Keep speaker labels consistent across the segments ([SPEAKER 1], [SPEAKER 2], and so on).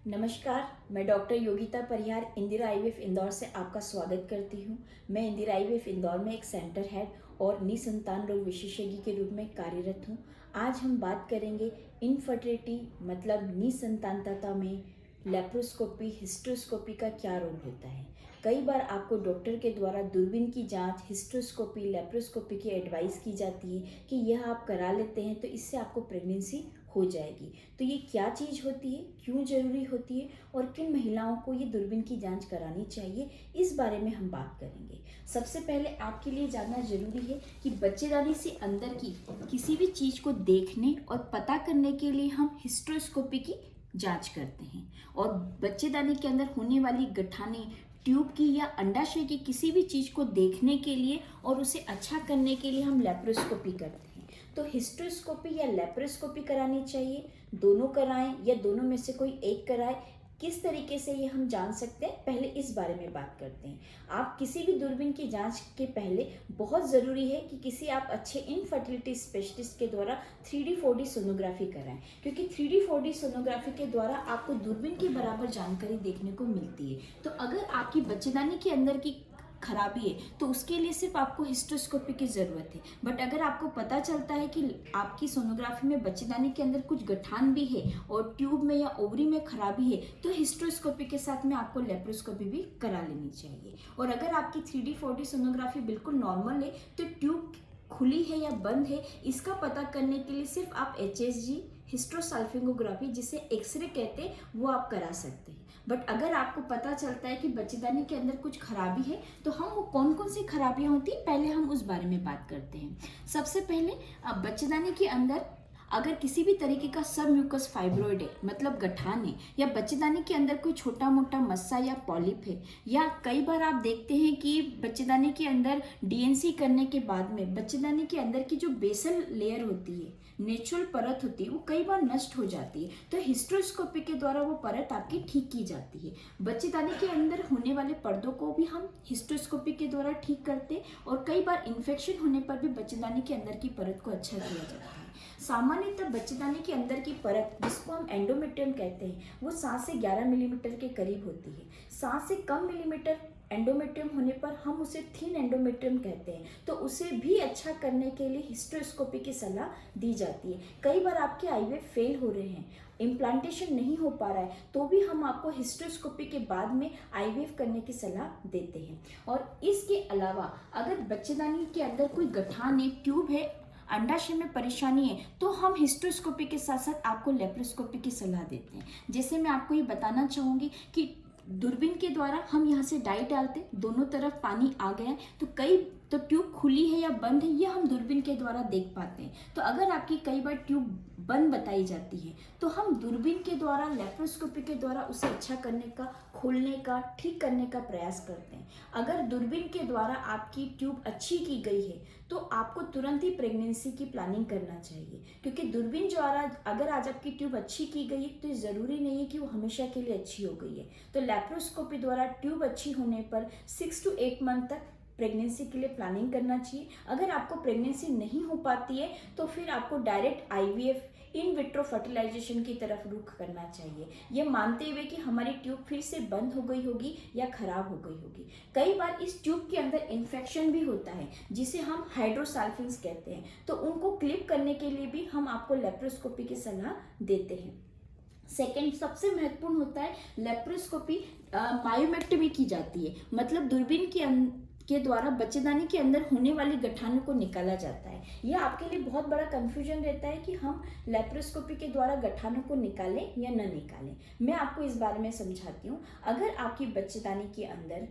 [SPEAKER 1] नमस्कार, मैं डॉक्टर योगिता परिहार इंदिरा आईवीएफ इंदौर से आपका स्वागत करती हूँ। मैं इंदिरा आईवीएफ इंदौर में एक सेंटर हेड और निसंतान रोग विशेषज्ञ के रूप में कार्यरत हूँ। आज हम बात करेंगे इनफर्टिलिटी मतलब निसंतानता में लेप्रोस्कोपी, हिस्ट्रोस्कोपी का क्या रोल होता है। कई बार आपको डॉक्टर के द्वारा दूरबीन की जांच, हिस्ट्रोस्कोपी, लेप्रोस्कोपी की एडवाइस की जाती है कि यह आप करा लेते हैं तो इससे आपको प्रेगनेंसी हो जाएगी। तो ये क्या चीज़ होती है, क्यों ज़रूरी होती है और किन महिलाओं को ये दूरबीन की जांच करानी चाहिए, इस बारे में हम बात करेंगे। सबसे पहले आपके लिए जानना जरूरी है कि बच्चेदानी से अंदर की किसी भी चीज़ को देखने और पता करने के लिए हम हिस्ट्रोस्कोपी की जांच करते हैं, और बच्चेदानी के अंदर होने वाली गठाने, ट्यूब की या अंडाशय की किसी भी चीज़ को देखने के लिए और उसे अच्छा करने के लिए हम लेप्रोस्कोपी करते हैं। तो हिस्ट्रोस्कोपी या लेप्रोस्कोपी करानी चाहिए, दोनों कराएं या दोनों में से कोई एक कराएं, किस तरीके से ये हम जान सकते हैं, पहले इस बारे में बात करते हैं। आप किसी भी दूरबीन की जांच के पहले बहुत ज़रूरी है कि किसी आप अच्छे इनफर्टिलिटी स्पेशलिस्ट के द्वारा 3D 4D सोनोग्राफी कराएं, क्योंकि 3D 4D सोनोग्राफी के द्वारा आपको दूरबीन के बराबर जानकारी देखने को मिलती है। तो अगर आपकी बच्चेदानी के अंदर की खराबी है तो उसके लिए सिर्फ आपको हिस्ट्रोस्कोपी की ज़रूरत है। बट अगर आपको पता चलता है कि आपकी सोनोग्राफी में बच्चेदानी के अंदर कुछ गठान भी है और ट्यूब में या ओवरी में खराबी है, तो हिस्ट्रोस्कोपी के साथ में आपको लेप्रोस्कोपी भी करा लेनी चाहिए। और अगर आपकी 3D 4D सोनोग्राफी बिल्कुल नॉर्मल है तो ट्यूब खुली है या बंद है, इसका पता करने के लिए सिर्फ आप HSG, हिस्ट्रोसल्फिंगोग्राफी, जिसे एक्सरे कहते हैं, वो आप करा सकते हैं। बट अगर आपको पता चलता है कि बच्चेदानी के अंदर कुछ खराबी है, तो हम वो कौन कौन सी खराबियां होती हैं, पहले हम उस बारे में बात करते हैं। सबसे पहले बच्चेदानी के अंदर अगर किसी भी तरीके का सब म्यूकस फाइब्रोइड है, मतलब गठान है, या बच्चेदानी के अंदर कोई छोटा मोटा मस्सा या पॉलिप है, या कई बार आप देखते हैं कि बच्चेदानी के अंदर DNC करने के बाद में बच्चेदानी के अंदर की जो बेसल लेयर होती है, नेचुरल परत होती है, वो कई बार नष्ट हो जाती है। तो हिस्ट्रोस्कोपी के द्वारा वो परत आपकी ठीक की जाती है। बच्चेदानी के अंदर होने वाले पर्दों को भी हम हिस्ट्रोस्कोपी के द्वारा ठीक करते हैं, और कई बार इन्फेक्शन होने पर भी बच्चेदानी के अंदर की परत को अच्छा किया जाता है। सामान्यतः बच्चेदानी के अंदर की परत, जिसको हम एंडोमेट्रियम कहते हैं, वो 7 से 11 मिलीमीटर के करीब होती है। 7 से कम मिलीमीटर एंडोमेट्रियम होने पर हम उसे थिन एंडोमेट्रियम कहते हैं। तो उसे भी अच्छा करने के लिए हिस्ट्रोस्कोपी की सलाह दी जाती है। कई बार आपके IVF फेल हो रहे हैं, इम्प्लांटेशन नहीं हो पा रहा है, तो भी हम आपको हिस्ट्रोस्कोपी के बाद में IVF करने की सलाह देते हैं। और इसके अलावा अगर बच्चेदानी के अंदर कोई गठान है, ट्यूब है, अंडाशय में परेशानी है, तो हम हिस्ट्रोस्कोपी के साथ साथ आपको लेप्रोस्कोपी की सलाह देते हैं। जैसे मैं आपको ये बताना चाहूँगी कि दूरबीन के द्वारा हम यहाँ से डाई डालते, दोनों तरफ पानी आ गया है, तो ट्यूब खुली है या बंद है, ये हम दूरबीन के द्वारा देख पाते हैं। तो अगर आपकी कई बार ट्यूब बंद बताई जाती है, तो हम दूरबीन के द्वारा, लेप्रोस्कोपी के द्वारा उसे अच्छा करने का, खोलने का, ठीक करने का प्रयास करते हैं। अगर दूरबीन के द्वारा आपकी ट्यूब अच्छी की गई है, तो आपको तुरंत ही प्रेगनेंसी की प्लानिंग करना चाहिए, क्योंकि दूरबीन द्वारा अगर आज आपकी ट्यूब अच्छी की गई तो ज़रूरी नहीं है कि वो हमेशा के लिए अच्छी हो गई है। तो लेप्रोस्कोपी द्वारा ट्यूब अच्छी होने पर 6 to 8 मंथ तक प्रेगनेंसी के लिए प्लानिंग करना चाहिए। अगर आपको प्रेगनेंसी नहीं हो पाती है तो फिर आपको direct IVF, in vitro fertilisation की तरफ रुख करना चाहिए, ये मानते हुए कि हमारी ट्यूब फिर से बंद हो गई होगी या खराब हो गई होगी। कई बार इस ट्यूब के अंदर इन्फेक्शन भी होता है, जिसे हम हाइड्रोसाल्फिंग्स कहते हैं, तो उनको क्लिप करने के लिए भी हम आपको लेप्रोस्कोपी की सलाह देते हैं। सेकेंड सबसे महत्वपूर्ण होता है लेप्रोस्कोपी, मायोमेक्टमी की जाती है, मतलब दूरबीन के द्वारा बच्चेदानी के अंदर होने वाली गठानों को निकाला जाता है। यह आपके लिए बहुत बड़ा कंफ्यूजन रहता है कि हम लेप्रोस्कोपी के द्वारा गठानों को निकालें या न निकालें। मैं आपको इस बारे में समझाती हूँ। अगर आपकी बच्चेदानी के अंदर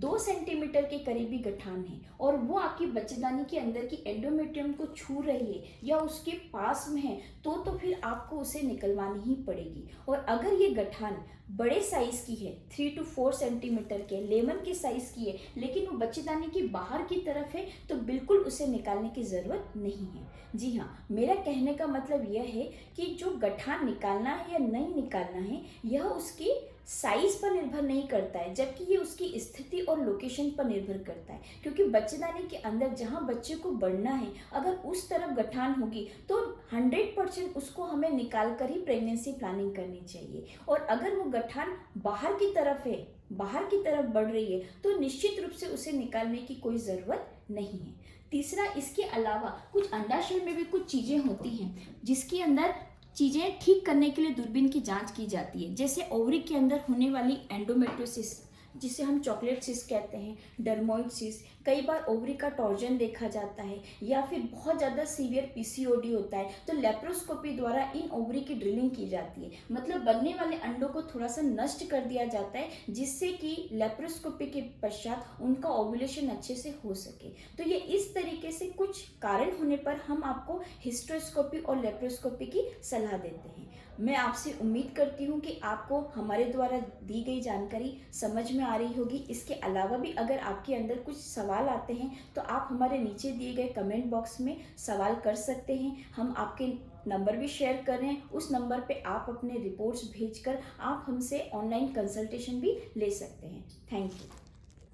[SPEAKER 1] 2 सेंटीमीटर के करीबी गठान है और वो आपकी बच्चेदानी के अंदर की एंडोमेट्रियम को छू रही है या उसके पास में है, तो फिर आपको उसे निकलवानी ही पड़ेगी। और अगर ये गठान बड़े साइज की है, 3 to 4 सेंटीमीटर के, लेमन के साइज की है, लेकिन वो बच्चेदानी की बाहर की तरफ है, तो बिल्कुल उसे निकालने की ज़रूरत नहीं है। जी हाँ, मेरा कहने का मतलब यह है कि जो गठान निकालना है या नहीं निकालना है, यह उसकी साइज पर निर्भर नहीं करता है, जबकि ये उसकी स्थिति और लोकेशन पर निर्भर करता है। क्योंकि बच्चेदानी के अंदर जहाँ बच्चे को बढ़ना है, अगर उस तरफ गठान होगी तो 100% उसको हमें निकाल कर ही प्रेगनेंसी प्लानिंग करनी चाहिए। और अगर वो गठान बाहर की तरफ है, बाहर की तरफ बढ़ रही है, तो निश्चित रूप से उसे निकालने की कोई ज़रूरत नहीं है। तीसरा, इसके अलावा कुछ अंडाशय में भी कुछ चीज़ें होती हैं जिसके अंदर चीज़ें ठीक करने के लिए दूरबीन की जांच की जाती है। जैसे ओवरी के अंदर होने वाली एंडोमेट्रियोसिस, जिसे हम चॉकलेट सिस्ट कहते हैं, डर्मोइड सिस्ट, कई बार ओवरी का टॉर्जन देखा जाता है, या फिर बहुत ज़्यादा सीवियर पीसीओडी होता है तो लेप्रोस्कोपी द्वारा इन ओवरी की ड्रिलिंग की जाती है। मतलब बनने वाले अंडों को थोड़ा सा नष्ट कर दिया जाता है, जिससे कि लेप्रोस्कोपी के पश्चात उनका ओव्यूलेशन अच्छे से हो सके। तो ये इस तरीके से कुछ कारण होने पर हम आपको हिस्टेरोस्कोपी और लेप्रोस्कोपी की सलाह देते हैं। मैं आपसे उम्मीद करती हूँ कि आपको हमारे द्वारा दी गई जानकारी समझ में आ रही होगी। इसके अलावा भी अगर आपके अंदर कुछ सवाल आते हैं तो आप हमारे नीचे दिए गए कमेंट बॉक्स में सवाल कर सकते हैं। हम आपके नंबर भी शेयर कर रहे हैं, उस नंबर पे आप अपने रिपोर्ट्स भेजकर आप हमसे ऑनलाइन कंसल्टेशन भी ले सकते हैं। Thank you.